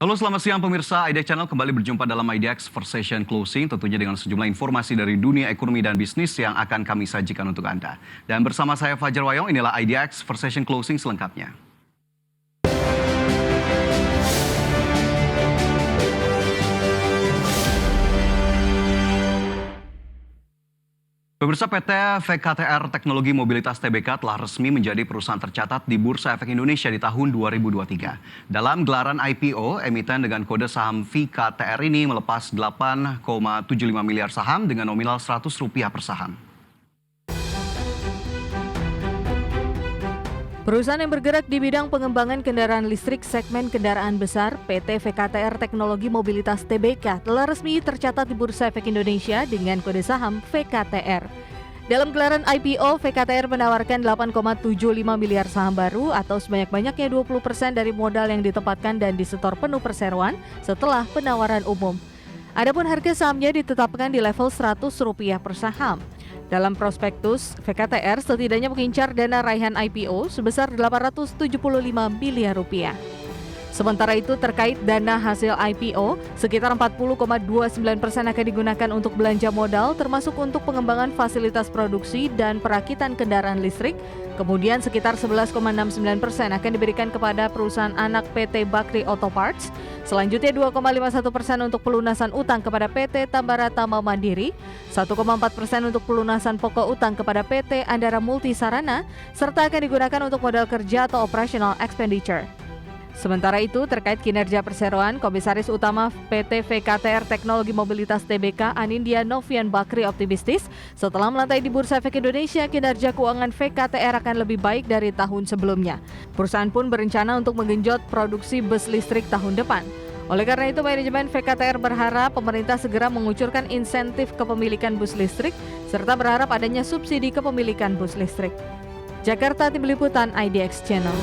Halo selamat siang pemirsa, IDX Channel kembali berjumpa dalam IDX First Session Closing, tentunya dengan sejumlah informasi dari dunia ekonomi dan bisnis yang akan kami sajikan untuk Anda. Dan bersama saya Fajar Wayong, inilah IDX First Session Closing selengkapnya. Pemirsa, PT VKTR Teknologi Mobilitas Tbk telah resmi menjadi perusahaan tercatat di Bursa Efek Indonesia di tahun 2023. Dalam gelaran IPO, emiten dengan kode saham VKTR ini melepas 8,75 miliar saham dengan nominal Rp100 per saham. Perusahaan yang bergerak di bidang pengembangan kendaraan listrik segmen kendaraan besar, PT VKTR Teknologi Mobilitas Tbk telah resmi tercatat di Bursa Efek Indonesia dengan kode saham VKTR. Dalam gelaran IPO, VKTR menawarkan 8,75 miliar saham baru atau sebanyak-banyaknya 20% dari modal yang ditempatkan dan disetor penuh perseroan setelah penawaran umum. Adapun harga sahamnya ditetapkan di level Rp100 per saham. Dalam prospektus, VKTR setidaknya mengincar dana raihan IPO sebesar Rp875 miliar. Sementara itu terkait dana hasil IPO, sekitar 40,29% akan digunakan untuk belanja modal termasuk untuk pengembangan fasilitas produksi dan perakitan kendaraan listrik. Kemudian sekitar 11,69% akan diberikan kepada perusahaan anak PT Bakri Auto Parts. Selanjutnya 2,51% untuk pelunasan utang kepada PT Tambaratama Mandiri, 1,4% untuk pelunasan pokok utang kepada PT Andara Multisarana, serta akan digunakan untuk modal kerja atau operational expenditure. Sementara itu, terkait kinerja perseroan, Komisaris Utama PT VKTR Teknologi Mobilitas Tbk Anindya Novian Bakri optimistis setelah melantai di Bursa Efek Indonesia, kinerja keuangan VKTR akan lebih baik dari tahun sebelumnya. Perusahaan pun berencana untuk menggenjot produksi bus listrik tahun depan. Oleh karena itu, manajemen VKTR berharap pemerintah segera mengucurkan insentif kepemilikan bus listrik serta berharap adanya subsidi kepemilikan bus listrik. Jakarta, Tim Liputan IDX Channel.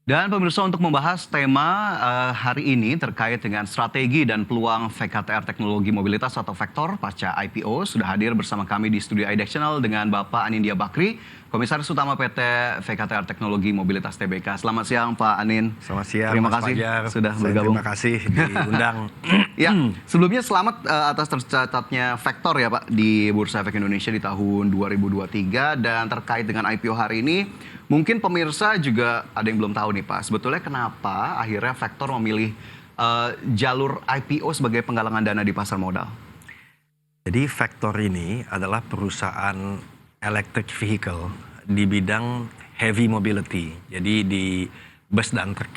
Dan pemirsa, untuk membahas tema hari ini terkait dengan strategi dan peluang VKTR Teknologi Mobilitas atau Vektor pasca IPO, sudah hadir bersama kami di studio IDX Channel dengan Bapak Anindya Bakri, Komisaris Utama PT VKTR Teknologi Mobilitas Tbk. Selamat siang Pak Anin. Selamat siang. Terima Mas kasih Fajar. sudah bergabung. Terima kasih diundang. Ya, sebelumnya selamat atas tercatatnya Vektor ya Pak di Bursa Efek Indonesia di tahun 2023, dan terkait dengan IPO hari ini, mungkin pemirsa juga ada yang belum tahu nih Pak, sebetulnya kenapa akhirnya Vektor memilih jalur IPO sebagai penggalangan dana di pasar modal? Jadi Vektor ini adalah perusahaan electric vehicle di bidang heavy mobility. Jadi di bus dan truk.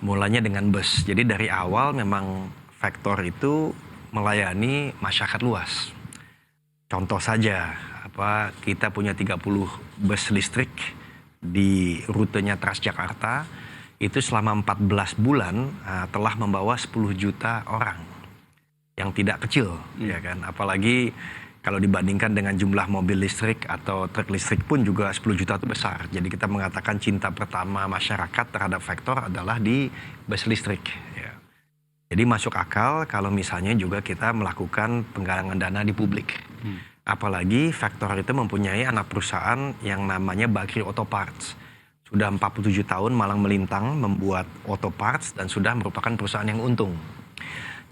Mulanya dengan bus. Jadi dari awal memang Vektor itu melayani masyarakat luas. Contoh saja, kita punya 30 bus listrik di rutenya Transjakarta, itu selama 14 bulan telah membawa 10 juta orang, yang tidak kecil, ya kan. Apalagi kalau dibandingkan dengan jumlah mobil listrik atau truk listrik pun juga 10 juta itu besar. Jadi kita mengatakan cinta pertama masyarakat terhadap Vektor adalah di bus listrik. Ya. Jadi masuk akal kalau misalnya juga kita melakukan penggalangan dana di publik. Apalagi Vektor itu mempunyai anak perusahaan yang namanya Bakri Auto Parts. Sudah 47 tahun malang melintang membuat auto parts dan sudah merupakan perusahaan yang untung.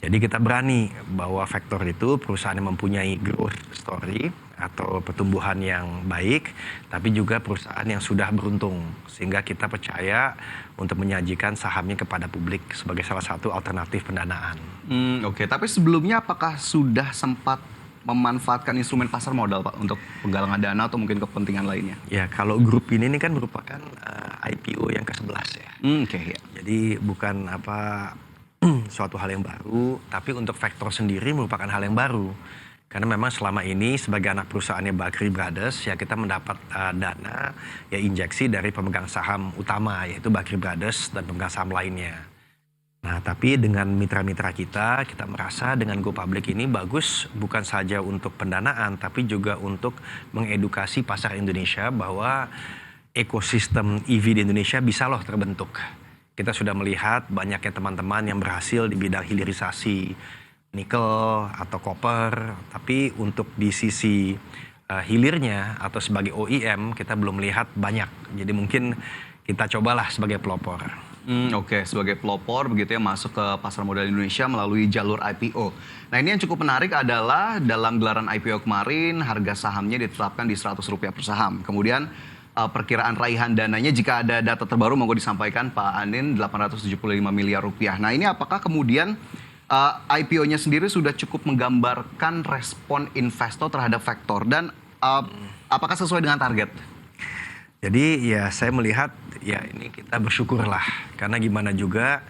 Jadi kita berani bahwa Vektor itu perusahaan yang mempunyai growth story atau pertumbuhan yang baik, tapi juga perusahaan yang sudah beruntung. Sehingga kita percaya untuk menyajikan sahamnya kepada publik sebagai salah satu alternatif pendanaan. Oke, tapi sebelumnya apakah sudah sempat memanfaatkan instrumen pasar modal Pak untuk penggalangan dana atau mungkin kepentingan lainnya? Ya, kalau grup ini kan merupakan IPO yang ke-11 ya. Ya. Jadi bukan suatu hal yang baru, tapi untuk Vektor sendiri merupakan hal yang baru. Karena memang selama ini sebagai anak perusahaannya Bakri Brothers, ya kita mendapat dana, ya injeksi dari pemegang saham utama, yaitu Bakri Brothers dan pemegang saham lainnya. Nah, tapi dengan mitra-mitra kita merasa dengan Go Public ini bagus bukan saja untuk pendanaan, tapi juga untuk mengedukasi pasar Indonesia bahwa ekosistem EV di Indonesia bisa loh terbentuk. Kita sudah melihat banyaknya teman-teman yang berhasil di bidang hilirisasi nikel atau koper, tapi untuk di sisi hilirnya atau sebagai OEM kita belum lihat banyak. Jadi mungkin kita cobalah sebagai pelopor. Oke, sebagai pelopor begitu ya masuk ke pasar modal Indonesia melalui jalur IPO. Nah ini yang cukup menarik adalah dalam gelaran IPO kemarin harga sahamnya ditetapkan di Rp100 per saham. Kemudian perkiraan raihan dananya jika ada data terbaru monggo disampaikan Pak Anin 875 miliar rupiah. Nah ini apakah kemudian IPO-nya sendiri sudah cukup menggambarkan respon investor terhadap Vector dan apakah sesuai dengan target? Jadi ya saya melihat ya ini kita bersyukurlah karena gimana juga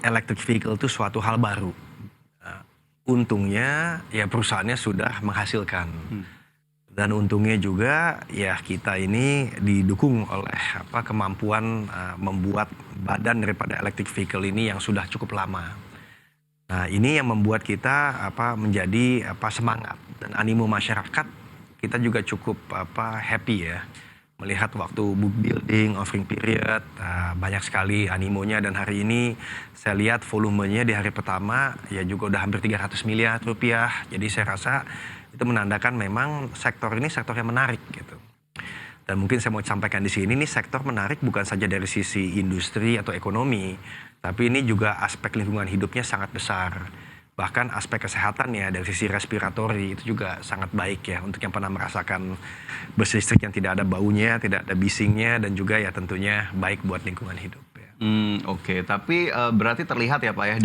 electric vehicle itu suatu hal baru. Untungnya ya perusahaannya sudah menghasilkan. Dan untungnya juga ya kita ini didukung oleh kemampuan membuat badan daripada electric vehicle ini yang sudah cukup lama. Nah, ini yang membuat kita menjadi semangat dan animo masyarakat kita juga cukup happy ya. Melihat waktu book building, offering period, banyak sekali animonya dan hari ini saya lihat volumenya di hari pertama ya juga udah hampir 300 miliar rupiah. Jadi saya rasa itu menandakan memang sektor ini sektor yang menarik gitu. Dan mungkin saya mau sampaikan di sini nih sektor menarik bukan saja dari sisi industri atau ekonomi, tapi ini juga aspek lingkungan hidupnya sangat besar. Bahkan aspek kesehatannya dari sisi respiratori itu juga sangat baik ya untuk yang pernah merasakan bus listrik yang tidak ada baunya, tidak ada bisingnya dan juga ya tentunya baik buat lingkungan hidup. Ya. Oke. Tapi berarti terlihat ya Pak ya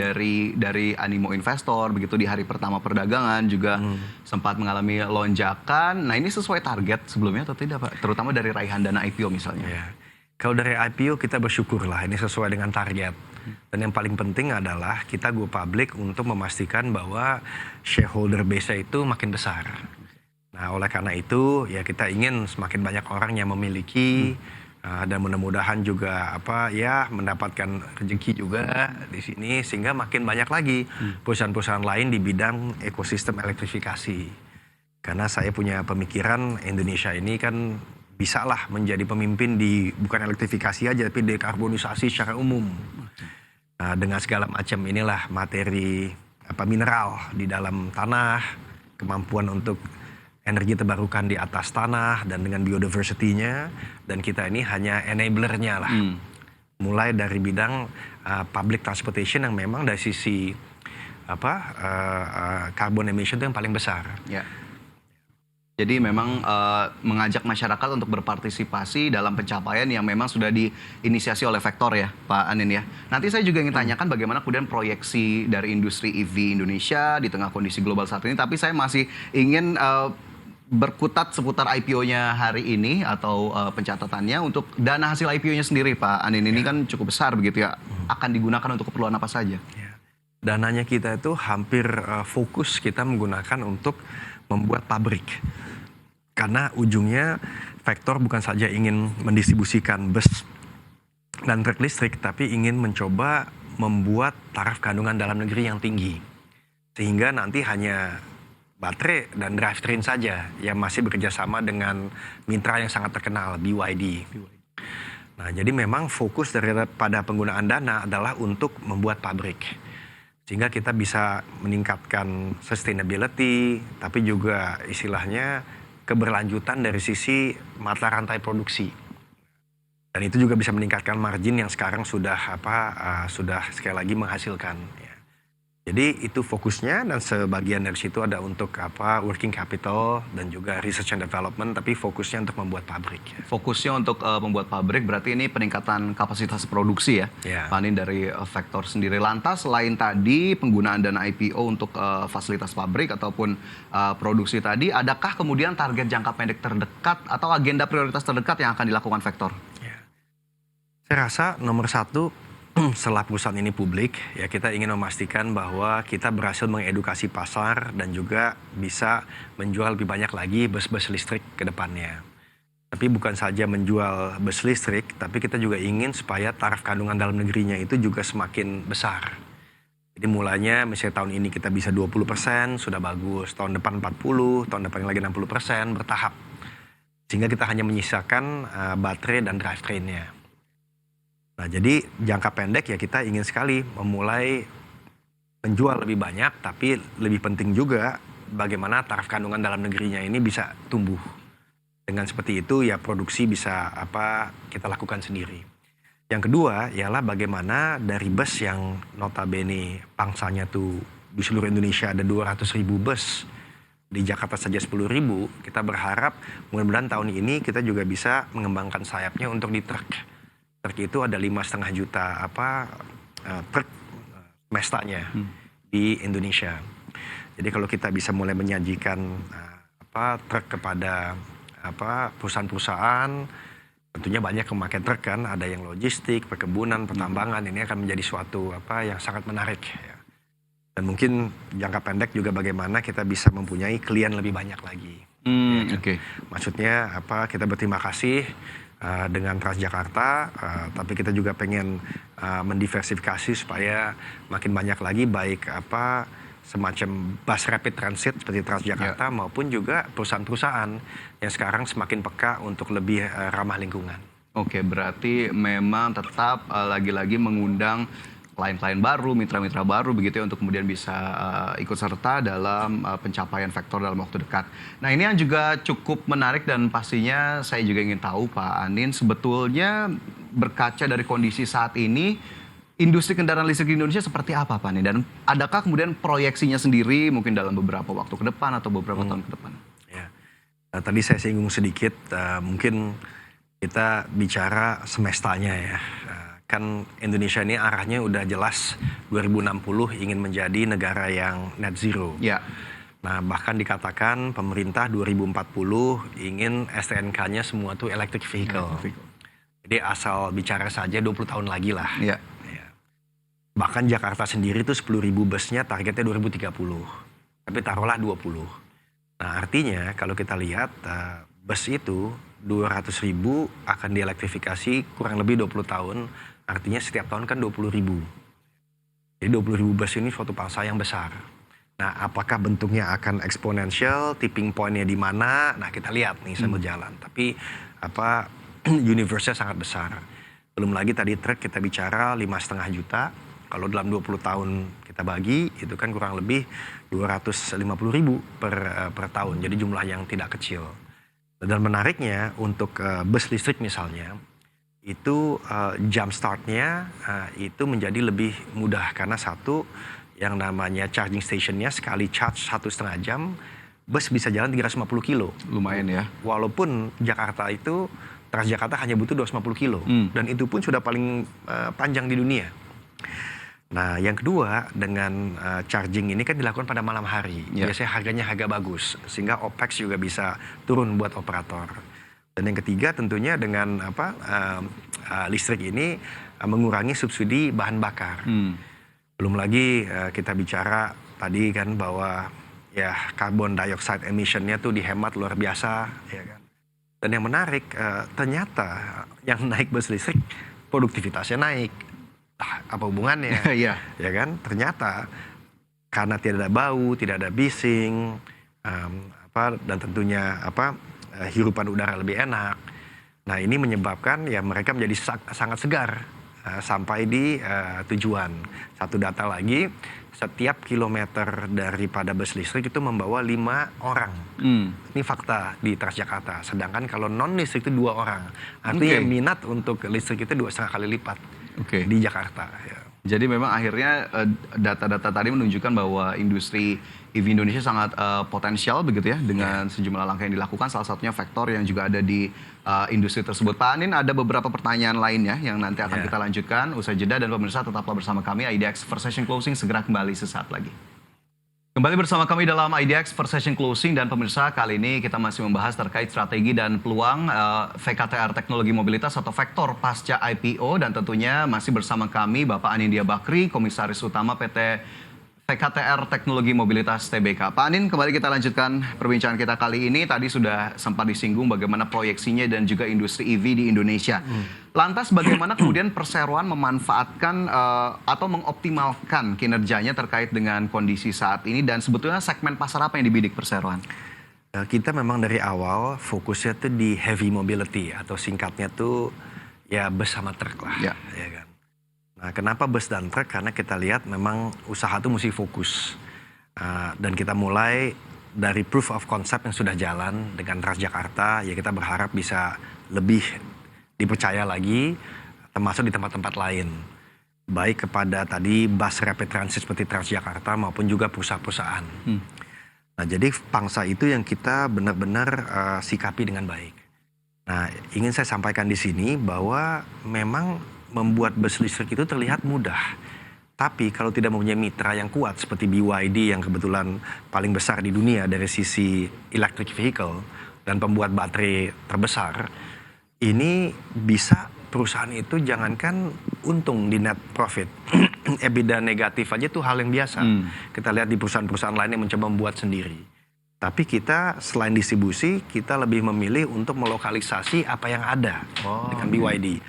dari animo investor begitu di hari pertama perdagangan juga sempat mengalami lonjakan. Nah ini sesuai target sebelumnya atau tidak Pak? Terutama dari raihan dana IPO misalnya. Ya. Kalau dari IPO kita bersyukurlah ini sesuai dengan target. Dan yang paling penting adalah kita go public untuk memastikan bahwa shareholder base itu makin besar. Nah oleh karena itu ya kita ingin semakin banyak orang yang memiliki dan mudah-mudahan juga mendapatkan rezeki juga di sini sehingga makin banyak lagi perusahaan-perusahaan lain di bidang ekosistem elektrifikasi. Karena saya punya pemikiran Indonesia ini kan bisalah menjadi pemimpin di bukan elektrifikasi aja tapi dekarbonisasi secara umum. Nah, dengan segala macam inilah materi mineral di dalam tanah, kemampuan untuk energi terbarukan di atas tanah dan dengan biodiversity-nya dan kita ini hanya enabler-nya lah. Mulai dari bidang public transportation yang memang dari sisi carbon emission itu yang paling besar. Ya. Jadi memang mengajak masyarakat untuk berpartisipasi dalam pencapaian yang memang sudah diinisiasi oleh Vector ya Pak Anin ya. Nanti saya juga ingin tanyakan bagaimana kemudian proyeksi dari industri EV Indonesia di tengah kondisi global saat ini. Tapi saya masih ingin berkutat seputar IPO-nya hari ini atau pencatatannya untuk dana hasil IPO-nya sendiri Pak Anin. Ini kan cukup besar begitu ya. Akan digunakan untuk keperluan apa saja? Ya. Dananya kita itu hampir fokus kita menggunakan untuk membuat pabrik. Karena ujungnya Vector bukan saja ingin mendistribusikan bus dan truk listrik, tapi ingin mencoba membuat taraf kandungan dalam negeri yang tinggi. Sehingga nanti hanya baterai dan drivetrain saja yang masih bekerja sama dengan mitra yang sangat terkenal, BYD. Nah, jadi memang fokus daripada penggunaan dana adalah untuk membuat pabrik. Sehingga kita bisa meningkatkan sustainability, tapi juga istilahnya keberlanjutan dari sisi mata rantai produksi. Dan itu juga bisa meningkatkan margin yang sekarang sudah sekali lagi menghasilkan. Ya. Jadi itu fokusnya dan sebagian dari situ ada untuk working capital dan juga research and development, tapi fokusnya untuk membuat pabrik. Ya. Fokusnya untuk membuat pabrik berarti ini peningkatan kapasitas produksi ya, Pak Anin dari Vector sendiri. Lantas selain tadi penggunaan dana IPO untuk fasilitas pabrik ataupun produksi tadi, adakah kemudian target jangka pendek terdekat atau agenda prioritas terdekat yang akan dilakukan Vector? Ya. Saya rasa nomor satu, setelah perusahaan ini publik, ya kita ingin memastikan bahwa kita berhasil mengedukasi pasar dan juga bisa menjual lebih banyak lagi bus-bus listrik ke depannya. Tapi bukan saja menjual bus listrik, tapi kita juga ingin supaya taraf kandungan dalam negerinya itu juga semakin besar. Jadi mulanya misalnya tahun ini kita bisa 20%, sudah bagus. Tahun depan 40%, tahun depan lagi 60%, bertahap. Sehingga kita hanya menyisakan baterai dan drivetrain-nya. Nah, jadi jangka pendek ya kita ingin sekali memulai menjual lebih banyak, tapi lebih penting juga bagaimana taraf kandungan dalam negerinya ini bisa tumbuh. Dengan seperti itu ya produksi bisa kita lakukan sendiri. Yang kedua ialah bagaimana dari bus yang notabene pangsanya tuh di seluruh Indonesia ada 200.000 bus, di Jakarta saja 10.000, kita berharap mudah-mudahan tahun ini kita juga bisa mengembangkan sayapnya untuk di truk. Truk itu ada 5,5 juta truk mestanya di Indonesia. Jadi kalau kita bisa mulai menyajikan truk kepada perusahaan-perusahaan, tentunya banyak yang memakai truk kan, ada yang logistik, perkebunan, pertambangan, ini akan menjadi suatu yang sangat menarik. Ya. Dan mungkin jangka pendek juga bagaimana kita bisa mempunyai klien lebih banyak lagi. Ya, Oke. Maksudnya kita berterima kasih dengan Transjakarta, tapi kita juga pengen mendiversifikasi supaya makin banyak lagi baik semacam bus rapid transit seperti Transjakarta maupun juga perusahaan-perusahaan yang sekarang semakin peka untuk lebih ramah lingkungan. Oke, berarti memang tetap lagi-lagi mengundang klien-klien baru, mitra-mitra baru begitu ya untuk kemudian bisa ikut serta dalam pencapaian vektor dalam waktu dekat. Nah, ini yang juga cukup menarik dan pastinya saya juga ingin tahu Pak Anin, sebetulnya berkaca dari kondisi saat ini industri kendaraan listrik di Indonesia seperti apa Pak Anin? Dan adakah kemudian proyeksinya sendiri mungkin dalam beberapa waktu ke depan atau beberapa tahun ke depan? Ya. Tadi saya singgung sedikit, mungkin kita bicara semestanya ya. Kan Indonesia ini arahnya udah jelas 2060 ingin menjadi negara yang net zero. Ya. Nah bahkan dikatakan pemerintah 2040 ingin STNK-nya semua tuh electric vehicle. Jadi asal bicara saja 20 tahun lagi lah. Ya. Bahkan Jakarta sendiri tuh 10.000 busnya targetnya 2030. Tapi taruhlah 20. Nah artinya kalau kita lihat bus itu 200.000 akan dielektrifikasi kurang lebih 20 tahun. Artinya setiap tahun kan 20.000. Jadi 20.000 bus ini suatu pangsa yang besar. Nah apakah bentuknya akan eksponensial, tipping point-nya di mana? Nah kita lihat nih sambil jalan. Tapi universe-nya sangat besar. Belum lagi tadi truk kita bicara 5,5 juta. Kalau dalam 20 tahun kita bagi, itu kan kurang lebih 250.000 per tahun. Jadi jumlah yang tidak kecil. Dan menariknya untuk bus listrik misalnya, itu jump start-nya itu menjadi lebih mudah. Karena satu, yang namanya charging station-nya sekali charge 1,5 jam, bus bisa jalan 350 kilo. Lumayan ya. Walaupun Jakarta itu, Transjakarta hanya butuh 250 kilo. Dan itu pun sudah paling panjang di dunia. Nah yang kedua dengan charging ini kan dilakukan pada malam hari. Biasanya harganya harga bagus. Sehingga OPEX juga bisa turun buat operator. Dan yang ketiga tentunya dengan listrik ini mengurangi subsidi bahan bakar. Belum lagi kita bicara tadi kan bahwa ya carbon dioxide emission-nya tuh dihemat luar biasa. Ya kan? Dan yang menarik ternyata yang naik bus listrik produktivitasnya naik. Apa hubungannya? Iya. Ya kan? Ternyata karena tidak ada bau, tidak ada bising, dan tentunya hirupan udara lebih enak. Nah ini menyebabkan ya mereka menjadi sangat segar sampai di tujuan. Satu data lagi, setiap kilometer daripada bus listrik itu membawa 5 orang. Ini fakta di Transjakarta. Sedangkan kalau non listrik itu 2 orang. Artinya minat untuk listrik itu 2,5 kali lipat di Jakarta. Ya. Jadi memang akhirnya data-data tadi menunjukkan bahwa industri EV Indonesia sangat potensial begitu ya dengan sejumlah langkah yang dilakukan, salah satunya vektor yang juga ada di industri tersebut. Pak Anin, ada beberapa pertanyaan lainnya yang nanti akan kita lanjutkan usai jeda, dan pemirsa tetaplah bersama kami. IDX First Session Closing segera kembali sesaat lagi. Kembali bersama kami dalam IDX First Session Closing, dan pemirsa kali ini kita masih membahas terkait strategi dan peluang VKTR Teknologi Mobilitas atau Vektor pasca IPO, dan tentunya masih bersama kami Bapak Anindya Bakri, Komisaris Utama PT VKTR Teknologi Mobilitas TBK. Pak Anin, kembali kita lanjutkan perbincangan kita kali ini. Tadi sudah sempat disinggung bagaimana proyeksinya dan juga industri EV di Indonesia. Lantas bagaimana kemudian perseroan memanfaatkan atau mengoptimalkan kinerjanya terkait dengan kondisi saat ini, dan sebetulnya segmen pasar apa yang dibidik perseroan? Kita memang dari awal fokusnya tuh di heavy mobility atau singkatnya tuh ya bus sama truk lah. Ya kan? Nah, kenapa bus dan truk? Karena kita lihat memang usaha itu mesti fokus. Dan kita mulai dari proof of concept yang sudah jalan dengan Transjakarta, ya kita berharap bisa lebih dipercaya lagi, termasuk di tempat-tempat lain. Baik kepada tadi bus rapid transit seperti Transjakarta maupun juga perusahaan-perusahaan. Nah, jadi pangsa itu yang kita benar-benar sikapi dengan baik. Nah, ingin saya sampaikan di sini bahwa memang membuat bus listrik itu terlihat mudah. Tapi kalau tidak mempunyai mitra yang kuat seperti BYD yang kebetulan paling besar di dunia dari sisi electric vehicle dan pembuat baterai terbesar, ini bisa perusahaan itu jangankan untung di net profit, EBITDA negatif aja tuh hal yang biasa. Kita lihat di perusahaan-perusahaan lain yang mencoba membuat sendiri. Tapi kita selain distribusi, kita lebih memilih untuk melokalisasi apa yang ada dengan BYD.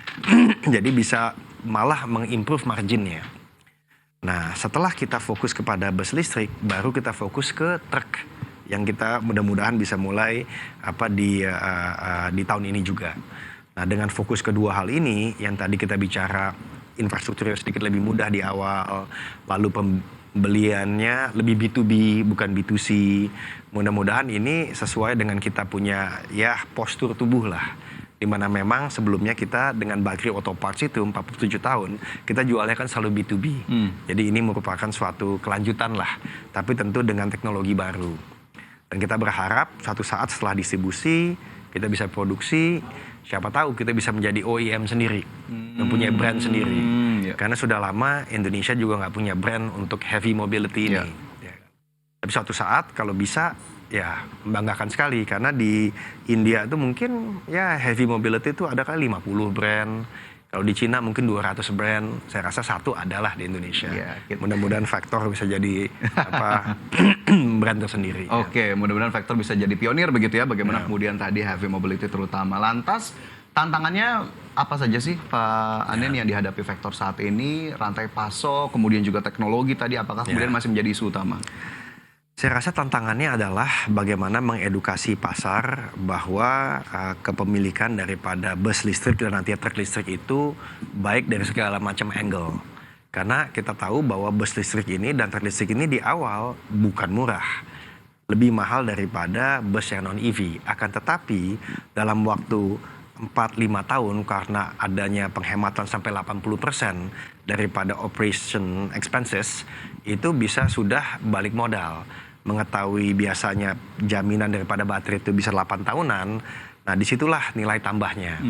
Jadi bisa malah mengimprove marginnya. Nah, setelah kita fokus kepada bus listrik, baru kita fokus ke truk yang kita mudah-mudahan bisa mulai di tahun ini juga. Nah, dengan fokus kedua hal ini, yang tadi kita bicara infrastruktur yang sedikit lebih mudah di awal, lalu pembeliannya lebih B2B bukan B2C. Mudah-mudahan ini sesuai dengan kita punya postur tubuh lah. Di mana memang sebelumnya kita dengan baterai auto parts itu 47 tahun, kita jualnya kan selalu B2B. Jadi ini merupakan suatu kelanjutan lah, tapi tentu dengan teknologi baru. Dan kita berharap suatu saat setelah distribusi, kita bisa produksi, siapa tahu kita bisa menjadi OEM sendiri, mempunyai brand sendiri. Karena sudah lama Indonesia juga nggak punya brand untuk heavy mobility ini. Tapi suatu saat kalau bisa, ya membanggakan sekali karena di India itu mungkin heavy mobility itu ada kali 50 brand. Kalau di Cina mungkin 200 brand. Saya rasa satu adalah di Indonesia. Mudah-mudahan Vector bisa jadi brand tersendiri. Oke, mudah-mudahan Vector bisa jadi pionir begitu ya. Bagaimana kemudian tadi heavy mobility terutama. Lantas tantangannya apa saja sih Pak Anen yang dihadapi Vector saat ini? Rantai pasok, kemudian juga teknologi tadi apakah kemudian masih menjadi isu utama? Saya rasa tantangannya adalah bagaimana mengedukasi pasar bahwa kepemilikan daripada bus listrik dan nanti truk listrik itu baik dari segala macam angle. Karena kita tahu bahwa bus listrik ini dan truk listrik ini di awal bukan murah. Lebih mahal daripada bus yang non-EV. Akan tetapi dalam waktu 4-5 tahun karena adanya penghematan sampai 80% daripada operation expenses, itu bisa sudah balik modal. Mengetahui biasanya jaminan daripada baterai itu bisa 8 tahunan, nah disitulah nilai tambahnya.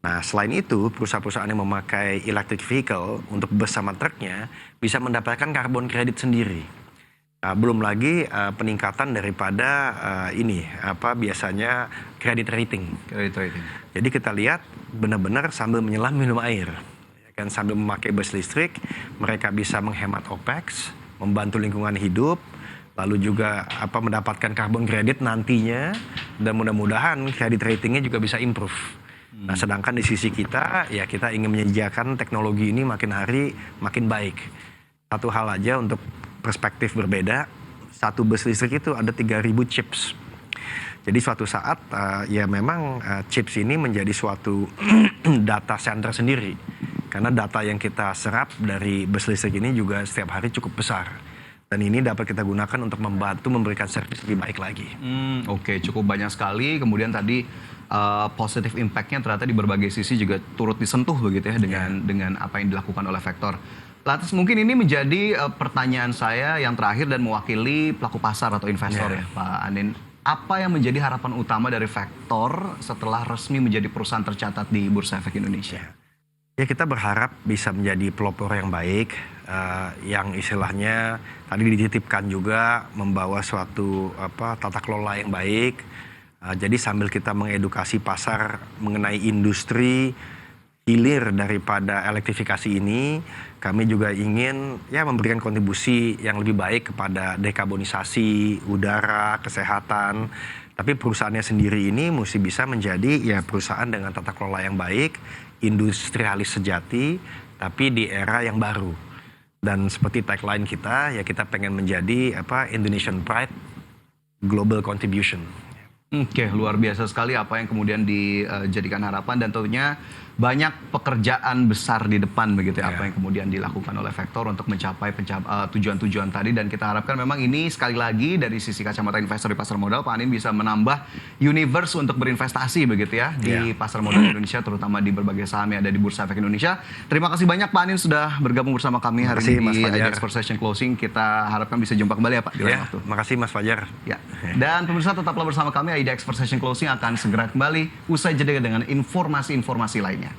Nah selain itu perusahaan-perusahaan yang memakai electric vehicle untuk bus sama truknya bisa mendapatkan carbon credit sendiri. Belum lagi peningkatan daripada biasanya credit rating. Jadi kita lihat benar-benar sambil menyelam minum air. Kan sambil memakai bus listrik, mereka bisa menghemat OPEX, membantu lingkungan hidup, lalu juga mendapatkan carbon credit nantinya, dan mudah-mudahan credit ratingnya juga bisa improve. Nah, sedangkan di sisi kita, ya kita ingin menyediakan teknologi ini makin hari makin baik. Satu hal aja untuk perspektif berbeda, satu bus listrik itu ada 3.000 chips. Jadi suatu saat memang chips ini menjadi suatu data center sendiri. Karena data yang kita serap dari bus listrik ini juga setiap hari cukup besar. Dan ini dapat kita gunakan untuk membantu memberikan servis lebih baik lagi. Oke, cukup banyak sekali. Kemudian tadi positive impact-nya ternyata di berbagai sisi juga turut disentuh begitu ya dengan apa yang dilakukan oleh Vector. Lantas mungkin ini menjadi pertanyaan saya yang terakhir dan mewakili pelaku pasar atau investor ya Pak Anin. Apa yang menjadi harapan utama dari Vector setelah resmi menjadi perusahaan tercatat di Bursa Efek Indonesia? Ya kita berharap bisa menjadi pelopor yang baik, yang istilahnya tadi dititipkan juga membawa suatu tata kelola yang baik. Jadi sambil kita mengedukasi pasar mengenai industri hilir daripada elektrifikasi ini, kami juga ingin memberikan kontribusi yang lebih baik kepada dekarbonisasi, udara, kesehatan. Tapi perusahaannya sendiri ini mesti bisa menjadi perusahaan dengan tata kelola yang baik, industrialis sejati, tapi di era yang baru. Dan seperti tagline kita, kita pengen menjadi Indonesian Pride, Global Contribution. Oke, luar biasa sekali apa yang kemudian dijadikan harapan dan tentunya banyak pekerjaan besar di depan begitu ya, apa yang kemudian dilakukan oleh Vector untuk mencapai tujuan-tujuan tadi, dan kita harapkan memang ini sekali lagi dari sisi kacamata investor di pasar modal, Pak Anin bisa menambah universe untuk berinvestasi begitu ya di pasar modal Indonesia, terutama di berbagai saham yang ada di Bursa Efek Indonesia. Terima kasih banyak Pak Anin sudah bergabung bersama kami hari ini di ID Expert Session Closing. Kita harapkan bisa jumpa kembali ya Pak di lain waktu. Makasih Mas Fajar. Ya. Dan pemirsa tetaplah bersama kami, ID Expert Session Closing akan segera kembali usai jeda dengan informasi-informasi lainnya.